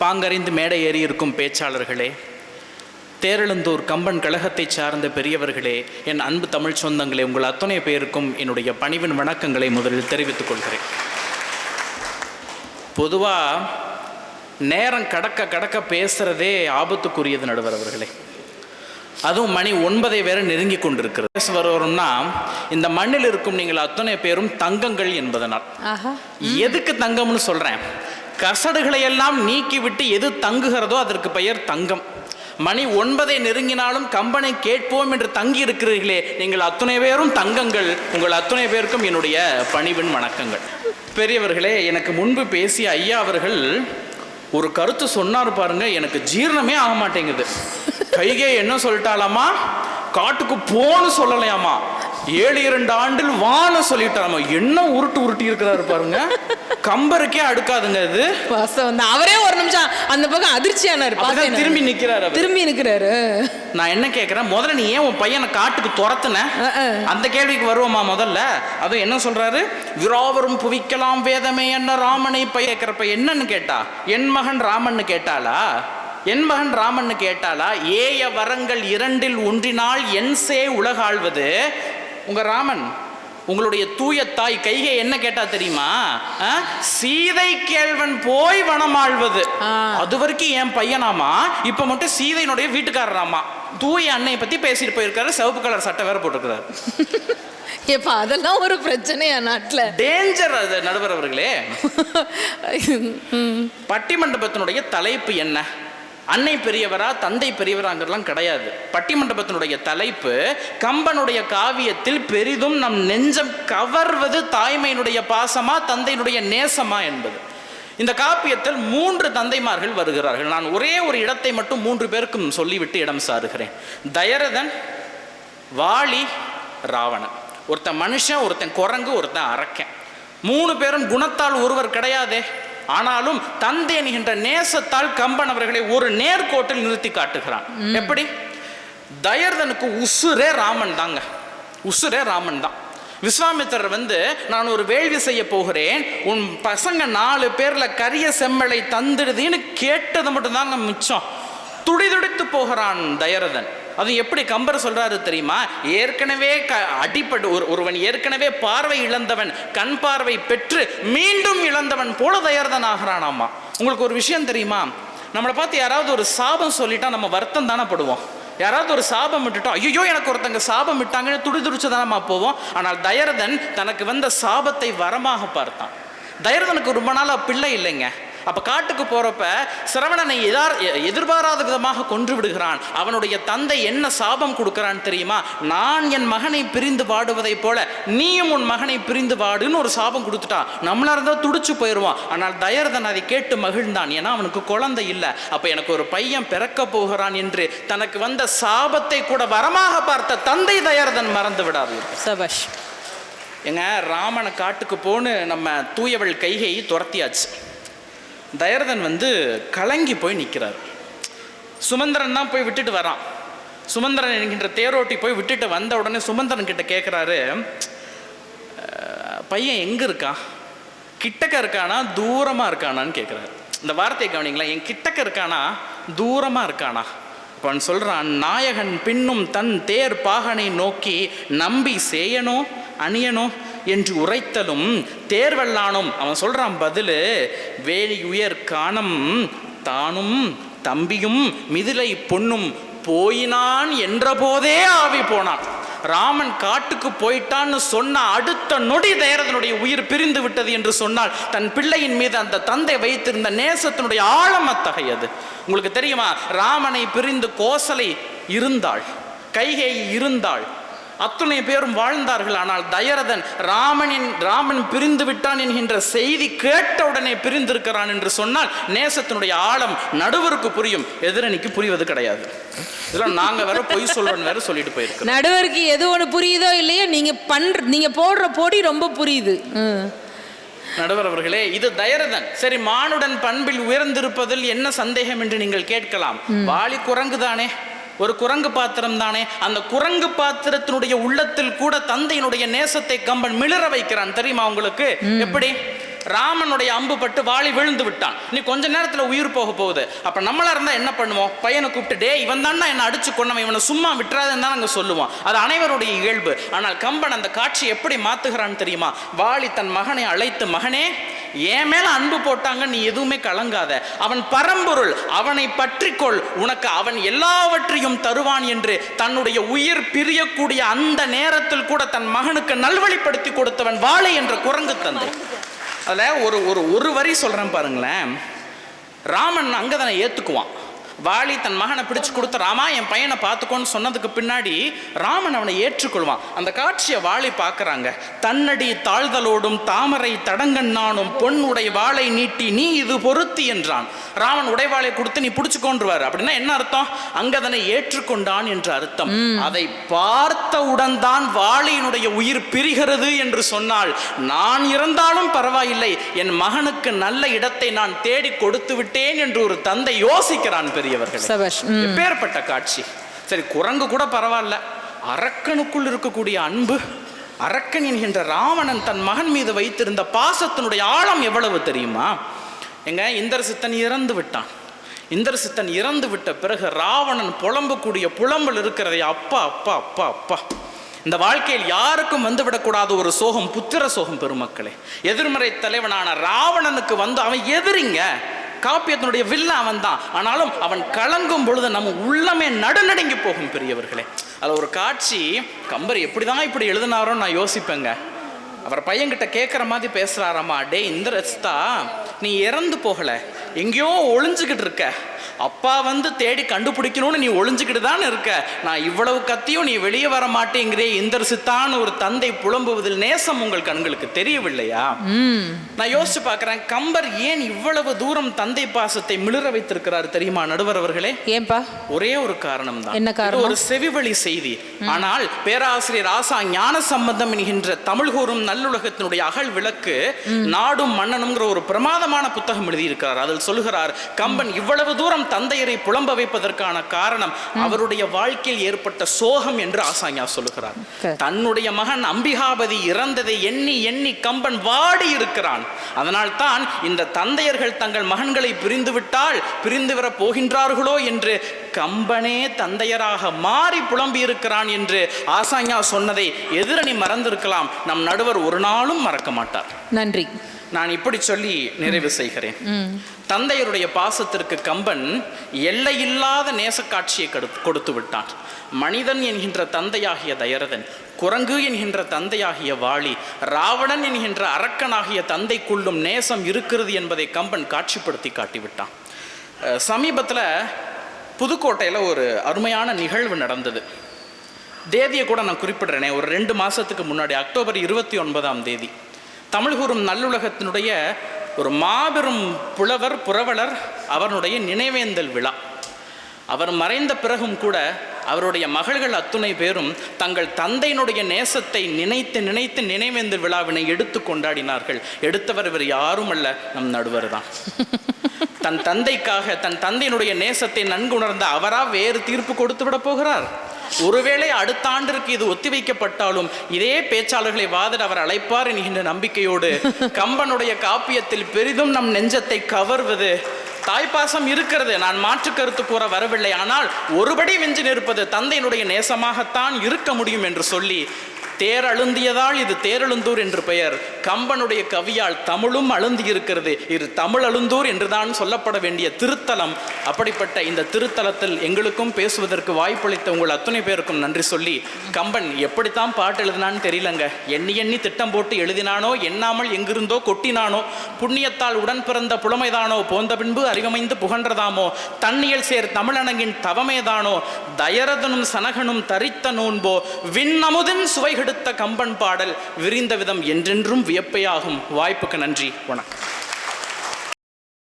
பாங்கறிந்து மேடை ஏறி இருக்கும் பேச்சாளர்களே, தேரெழுந்தூர் கம்பன் கழகத்தை சார்ந்த பெரியவர்களே, என் அன்பு தமிழ் சொந்தங்களே, உங்கள் அத்தனை பேருக்கும் என்னுடைய பணிவின் வணக்கங்களை முதலில் தெரிவித்துக் கொள்கிறேன். பொதுவாக நேரம் கடக்க கடக்க பேசுகிறதே ஆபத்துக்குரியது நடுவர் அவர்களே. அதுவும் மணி 9 வேற நெருங்கி கொண்டிருக்கிறது. வருவோம்னா இந்த மண்ணில் இருக்கும் நீங்கள் அத்தனை பேரும் தங்கங்கள் என்பதனால். எதுக்கு தங்கம்னு சொல்கிறேன்? கசடுகளை எல்லாம் நீக்கிவிட்டு எது தங்குகிறதோ அதற்கு பெயர் தங்கம். மணி 9 நெருங்கினாலும் கம்பனை கேட்போம் என்று தங்கி இருக்கிறீர்களே, நீங்கள் அத்தனை பேரும் தங்கங்கள். உங்கள் அத்தனை பேருக்கும் என்னுடைய பணிவின் வணக்கங்கள். பெரியவர்களே, எனக்கு முன்பு பேசிய ஐயா அவர்கள் ஒரு கருத்து சொன்னார் பாருங்க, எனக்கு ஜீரணமே ஆக மாட்டேங்குது. கைகே என்ன சொல்லிட்டாலாமா, காட்டுக்கு போன்னு சொல்லலையாமா, 7 ஆண்டில் வான்னு சொல்லிட்டாலாமா. என்ன உருட்டி இருக்கிறாரு பாருங்க, கம்பருக்கே அடுக்காதுங்க இது. அவரே ஒரு நிமிஷம் அந்த பக்கம் அதிர்ச்சியானாரு, திரும்பி நிக்கிறாரு. நான் என்ன கேட்கிறேன், முதல்ல நீ ஏன் உன் பையனை காட்டுக்கு துரத்துன, அந்த கேள்விக்கு வருவோமா முதல்ல. அதுவும் என்ன சொல்றாரு, விராவரும் புவிக்கலாம் வேதமே என்ன ராமனை கேட்கிறப்ப என்னன்னு கேட்டா, என் மகன் ராமன் கேட்டாளா, என் மகன் ராமன் கேட்டாளா, ஏய வரங்கள் 2 ஒன்றினால் என் சே உலகாழ்வது. உங்க ராமன், உங்களுடைய தூய தாய் கைகை என்ன கேட்டா தெரியுமா, சீதை கேள்வன் போய் வனமாழ்வது. அது வரைக்கும் என் பையனாமா, இப்ப மட்டும் சீதையினுடைய வீட்டுக்காரராமா. தூய அன்னையை பத்தி பேசிட்டு போயிருக்காரு, சிவப்பு கலர் சட்டை வேற போட்டிருக்கிறாரு. எப்ப அதெல்லாம் ஒரு பிரச்சனையா நாட்டுல? டேஞ்சர் அது நடுவர் அவர்களே. பட்டிமண்டபத்தினுடைய தலைப்பு என்ன? அன்னை பெரியவரா தந்தை பெரியவராங்கிறதுலாம் கிடையாது. பட்டிமண்டபத்தினுடைய தலைப்பு கம்பனுடைய காவியத்தில் பெரிதும் நம் நெஞ்சம் கவர்வது தாய்மையினுடைய பாசமா தந்தையினுடைய நேசமா என்பது. இந்த காப்பியத்தில் 3 தந்தைமார்கள் வருகிறார்கள். நான் ஒரே ஒரு இடத்தை மட்டும் 3 பேருக்கும் சொல்லிவிட்டு இடம் சாருகிறேன். தயரதன், வாலி, ராவணன். ஒருத்தன் மனுஷன், ஒருத்தன் குரங்கு, ஒருத்தன் அரக்கன். 3 பேரும் குணத்தால் ஒருவர் கிடையாதே, ஆனாலும் தந்தை என்கின்ற நேசத்தால் கம்பன் அவர்களை ஒரு நேர்கோட்டில் நிறுத்தி காட்டுகிறான். எப்படி? தயரதனுக்கு உசுரே ராமன் தாங்க, உசுரே ராமன் தான். விஸ்வாமித்திரர் நான் ஒரு வேள்வி செய்ய போகிறேன், உன் பசங்க 4 பேர்ல கரிய செம்மலை தந்துடுதுன்னு கேட்டது மட்டும் தாங்க மிச்சம். துடிதுடித்து போகிறான் தயரதன். அது எப்படி கம்பர் சொல்றாரு தெரியுமா, ஏற்கனவே அடிப்பட்டு ஒருவன் ஏற்கனவே பார்வை இழந்தவன் கண் பார்வை பெற்று மீண்டும் இழந்தவன் போல தயரதன் ஆகிறானாமா. உங்களுக்கு ஒரு விஷயம் தெரியுமா, நம்மளை பார்த்து யாராவது ஒரு சாபம் சொல்லிட்டா நம்ம வருத்தம் தானே படுவோம். யாராவது ஒரு சாபம் விட்டுட்டோம், ஐயோ எனக்கு ஒருத்தங்க சாபம் விட்டாங்கன்னு துடிதுடிச்சு தானமா போவோம். ஆனால் தயரதன் தனக்கு வந்த சாபத்தை வரமாக பார்த்தான். தயரதனுக்கு ரொம்ப நாளா பிள்ளை இல்லைங்க. அப்ப காட்டுக்கு போறப்ப சிரவணனை எதிர்பாராத விதமாக கொன்று விடுகிறான். அவனுடைய தந்தை என்ன சாபம் கொடுக்கிறான் தெரியுமா, நான் என் மகனை பிரிந்து வாடுவதை போல நீயும் உன் மகனை பிரிந்து வாடுன்னு ஒரு சாபம் கொடுத்துட்டான். நம்மளா இருந்தா துடிச்சு போயிடுவான். ஆனால் தயரதன் அதை கேட்டு மகிழ்ந்தான். ஏன்னா அவனுக்கு குழந்தை இல்லை. அப்ப எனக்கு ஒரு பையன் பிறக்க போகிறான் என்று தனக்கு வந்த சாபத்தை கூட வரமாக பார்த்த தந்தை தயரதன் மறந்து விடாது. சபாஷ். எங்க ராமனை காட்டுக்கு போன்னு நம்ம தூயவள் கைகை துரத்தியாச்சு. தயரதன் கலங்கி போய் நிற்கிறார். சுமந்திரன் தான் போய் விட்டுட்டு வரான். சுமந்திரன் என்கின்ற தேரோட்டி போய் விட்டுட்டு வந்த உடனே சுமந்திரன் கிட்ட கேட்குறாரு, பையன் எங்கே இருக்கான், கிட்டக்க இருக்கானா தூரமாக இருக்கானான்னு கேட்குறாரு. இந்த வார்த்தையை கவனிங்களா, என் கிட்டக்க இருக்கானா தூரமாக இருக்கானா. இப்போ அவன் சொல்கிறான், நாயகன் பின்னும் தன் தேர் பாகனை நோக்கி நம்பி சேயனோ அணியனோ என்று உரைத்தலும் தேர்வல்லானும். அவன் சொல்றான் பதிலு, வேலியுயர் காணம் தானும் தம்பியும் மிதிலை பொண்ணும் போயினான் என்ற போதே ஆவி போனான். ராமன் காட்டுக்கு போயிட்டான்னு சொன்ன அடுத்த நொடி தயரதனுடைய உயிர் பிரிந்து விட்டது என்று சொன்னால் தன் பிள்ளையின் மீது அந்த தந்தை வைத்திருந்த நேசத்தினுடைய ஆழம் அத்தகையது. உங்களுக்கு தெரியுமா, ராமனை பிரிந்து கோசலை இருந்தாள், கைகை இருந்தாள், அத்துணை பேரும் வாழ்ந்தார்கள். ஆனால் தயரதன் ராமன் பிரிந்து விட்டான் என்கின்ற செய்தி கேட்ட உடனே பிரிந்திருக்கிறான் என்று சொன்னால் நேசத்தினுடைய ஆழம் நடுவருக்கு புரியும், எதிரணிக்கு புரிவது கிடையாது. இதெல்லாம் நாங்க வேற பொய் சொல்றோம் வேற சொல்லிட்டு போயிருக்கோம். நடுவருக்கு எது ஒன்று புரியுதோ இல்லையோ நீங்க போடுற போடி ரொம்ப புரியுது. நடுவர் அவர்களே, இது தயரதன். சரி, மானுடன் பண்பில் உயர்ந்திருப்பதில் என்ன சந்தேகம் என்று நீங்கள் கேட்கலாம். வாலி குரங்கு தானே, ஒரு குரங்கு பாத்திரம் தானே. அந்த குரங்கு பாத்திரத்தினுடைய உள்ளத்தில் கூட தந்தையினுடைய நேசத்தை கம்பன் மிளிர வைக்கிறான். தெரியுமா உங்களுக்கு? எப்படி? ராமனுடைய அம்பு பட்டு வாளி விழுந்து விட்டான். நீ கொஞ்ச நேரத்துல உயிர் போக போகுது. அப்ப நம்மளா இருந்தா என்ன பண்ணுவோம்? பையனை கூப்பிட்டு, டே இவன் தான் என்ன அடிச்சு கொண்டவன், இவனை சும்மா விட்டுறாதுன்னு தான் நாங்க சொல்லுவோம். அது அனைவருடைய இயல்பு. ஆனால் கம்பன் அந்த காட்சி எப்படி மாத்துகிறான்னு தெரியுமா? வாளி தன் மகனை அழைத்து, மகனே என் மேல அன்பு போட்டாங்க, நீ எதுவுமே கலங்காத, அவன் பரம்பொருள், அவனை பற்றிக்கொள், உனக்கு அவன் எல்லாவற்றையும் தருவான் என்று தன்னுடைய உயிர் பிரியக்கூடிய அந்த நேரத்தில் கூட தன் மகனுக்கு நல்வழிப்படுத்தி கொடுத்தவன் வாளை என்ற குரங்கு தந்தை. அதுல ஒரு வரி சொல்றேன் பாருங்களேன். ராமன் அங்கதனை ஏத்துக்குவான். வாலி தன் மகனை பிடிச்சு கொடுத்த, ராமா என் பையனை பார்த்துக்கோன்னு சொன்னதுக்கு பின்னாடி ராமன் அவனை ஏற்றுக்கொள்வான். அந்த காட்சியை வாலி பார்க்கறாங்க. தன்னடி தாழ்தலோடும் தாமரை தடங்கண்ணானும் பொன் உடை வாளை நீட்டி நீ இது பொருத்தி என்றான். ராமன் உடைவாளை கொடுத்து நீ பிடிச்சுக்கொண்டுவார். அப்படின்னா என்ன அர்த்தம்? அங்கதனை ஏற்றுக்கொண்டான் என்று அர்த்தம். அதை பார்த்தவுடன் தான் வாலியினுடைய உயிர் பிரிகிறது என்று சொன்னால், நான் இறந்தாலும் பரவாயில்லை, என் மகனுக்கு நல்ல இடத்தை நான் தேடி கொடுத்து விட்டேன் என்று ஒரு தந்தை யோசிக்கிறான். எப்பேற்பட்ட காட்சி! சரி, குரங்கு கூட பரவாயில்ல, அரக்கனுக்குள் இருக்கக்கூடிய அன்பு, அரக்கன் என்கின்ற ராவணன் தன் மகன் மீது வைத்திருந்த பாசத்தினுடைய ஆழம் எவ்வளவு தெரியுமா? எங்க இந்திரசித்தன் இறந்து விட்டான். இந்திரசித்தன் இறந்து விட்ட பிறகு ராவணன் புலம்பக்கூடிய புலம்பல் இருக்கிறதே, அப்பா அப்பா அப்பா அப்பா! இந்த வாழ்க்கையில் யாருக்கும் வந்துவிடக்கூடாத ஒரு சோகம், புத்திர சோகம். பெருமக்களே, எதிர்மறை தலைவனான ராவணனுக்கு வந்து அவன் எதிரிங்க, காப்பியத்தினுடைய வில்ல அவன் தான். ஆனாலும் அவன் கலங்கும் பொழுது நம்ம உள்ளமே நடுநடுங்கி போகும் பெரியவர்களே. அது ஒரு காட்சி. கம்பர் எப்படிதான் இப்படி எழுதினாரோன்னு நான் யோசிப்பேங்க. அவர் பையன்கிட்ட கேட்குற மாதிரி பேசுறாராமா, டே இந்திரஸ்தா, நீ இறந்து போகல, எங்கேயோ ஒளிஞ்சுக்கிட்டு இருக்க, அப்பா வந்து தேடி கண்டுபிடிக்கணும்னு நீ ஒளிஞ்சுக்கிட்டு தான் இருக்க, நான் இவ்வளவு கத்தியும் நீ வெளியே வர மாட்டேங்கிறே இந்திரசித்தான்னு ஒரு தந்தை புலம்புவதில் நேசம் உங்கள் கண்களுக்கு தெரியவில்லையா? நான் யோசிச்சு பார்க்கிறேன், கம்பர் ஏன் இவ்வளவு தூரம் தந்தை பாசத்தை மிளிர வைத்திருக்கிறார் தெரியுமா நடுவர் அவர்களே? ஏன்பா? ஒரே ஒரு காரணம் தான். என்ன காரணம்? ஒரு செவிவழி செய்தி. ஆனால் பேராசிரியர் ஆசா ஞான சம்பந்தம் என்கின்ற தமிழ் கூறும் நல்லுலகத்தினுடைய அகல் விளக்கு நாடும் மன்னனுங்கிற ஒரு பிரமாதமான புத்தகம் எழுதியிருக்கிறார். அதில் சொல்லுகிறார், கம்பன் இவ்வளவு தூரம் தந்தையரை புலம்ப வைப்பதற்கான காரணம் அவருடைய வாழ்க்கையில் ஏற்பட்ட சோகம் என்று ஆசாஞா சொல்லுகிறார். தன்னுடைய மகன் அம்பிகாபதி இறந்ததை எண்ணி எண்ணி கம்பன் வாடி இருக்கிறான். அதனால் தான் இந்த தந்தையர்கள் தங்கள் மகன்களை பிரிந்துவிட்டால் பிரிந்து வர போகின்றார்களோ என்று கம்பனே தந்தையராக மாறி புலம்பி இருக்கிறான் என்று ஆசாஞா சொன்னதை எதிரணி மறந்திருக்கலாம், நம் நடுவர் ஒரு நாளும் மறக்க மாட்டார். நன்றி. நான் இப்படி சொல்லி நிறைவு செய்கிறேன். தந்தையருடைய பாசத்திற்கு கம்பன் எல்லையில்லாத நேசக்காட்சியை கொடுத்து விட்டான். மனிதன் என்கின்ற தந்தையாகிய தயரதன், குரங்கு என்கின்ற தந்தையாகிய வாலி, ராவணன் என்கின்ற அரக்கனாகிய தந்தைக்குள்ளும் நேசம் இருக்கிறது என்பதை கம்பன் காட்சிப்படுத்தி காட்டிவிட்டான். சமீபத்தில் புதுக்கோட்டையில் ஒரு அருமையான நிகழ்வு நடந்தது. தேதியை கூட நான் குறிப்பிடுறேனே, ஒரு 2 மாதத்துக்கு முன்னாடி அக்டோபர் 29 தமிழ் கூறும் நல்லுலகத்தினுடைய ஒரு மாபெரும் புலவர் புரவலர் அவருடைய நினைவேந்தல் விழா. அவர் மறைந்த பிறகும் கூட அவருடைய மகள்கள் அத்துணை பேரும் தங்கள் தந்தையினுடைய நேசத்தை நினைத்து நினைத்து நினைவேந்தல் விழாவினை எடுத்து கொண்டாடினார்கள். எடுத்தவர் இவர் யாரும் அல்ல, நம் நடுவர் தான். தன் தந்தைக்காக தன் தந்தையினுடைய நேசத்தை நன்கு உணர்ந்த அவரா வேறு தீர்ப்பு கொடுத்து விட போகிறார்? ஒருவேளை அடுத்த ஆண்டிற்கு இது ஒத்திவைக்கப்பட்டாலும் இதே பேச்சாளர்களை வாதிட அவர் அழைப்பார் என்கின்ற நம்பிக்கையோடு கம்பனுடைய காப்பியத்தில் பெரிதும் நம் நெஞ்சத்தை கவர்வது தாய்ப்பாசம் இருக்கிறது. நான் மாற்று கருத்து கூற வரவில்லை. ஆனால் ஒருபடி விஞ்சி நிற்பது தந்தையினுடைய நேசமாகத்தான் இருக்க முடியும் என்று சொல்லி, தேரழுந்தியதால் இது தேரழுந்தூர் என்று பெயர். கம்பனுடைய கவியால் தமிழும் அழுந்தி இருக்கிறது. இது தமிழ் அழுந்தூர் என்றுதான் சொல்லப்பட வேண்டிய திருத்தலம். அப்படிப்பட்ட இந்த திருத்தலத்தில் எங்களுக்கும் பேசுவதற்கு வாய்ப்பளித்த உங்கள் அத்தனை பேருக்கும் நன்றி சொல்லி, கம்பன் எப்படித்தான் பாட்டு எழுதினான்னு தெரியலங்க. எண்ணி எண்ணி திட்டம் போட்டு எழுதினானோ, எண்ணாமல் எங்கிருந்தோ கொட்டினானோ, புண்ணியத்தால் உடன் பிறந்த புலமைதானோ, போந்த பின்பு அறிவமைந்து புகன்றதாமோ, தன்னியல் சேர் தமிழனங்கின் தவமேதானோ, தயரதனும் சனகனும் தரித்த நோன்போ, விண்ணமுதின் சுவைகள் எடுத்த கம்பன் பாடல் விரிந்த விதம் என்றென்றும் வியப்பையாகும். வாய்ப்புக்கு நன்றி, வணக்கம்.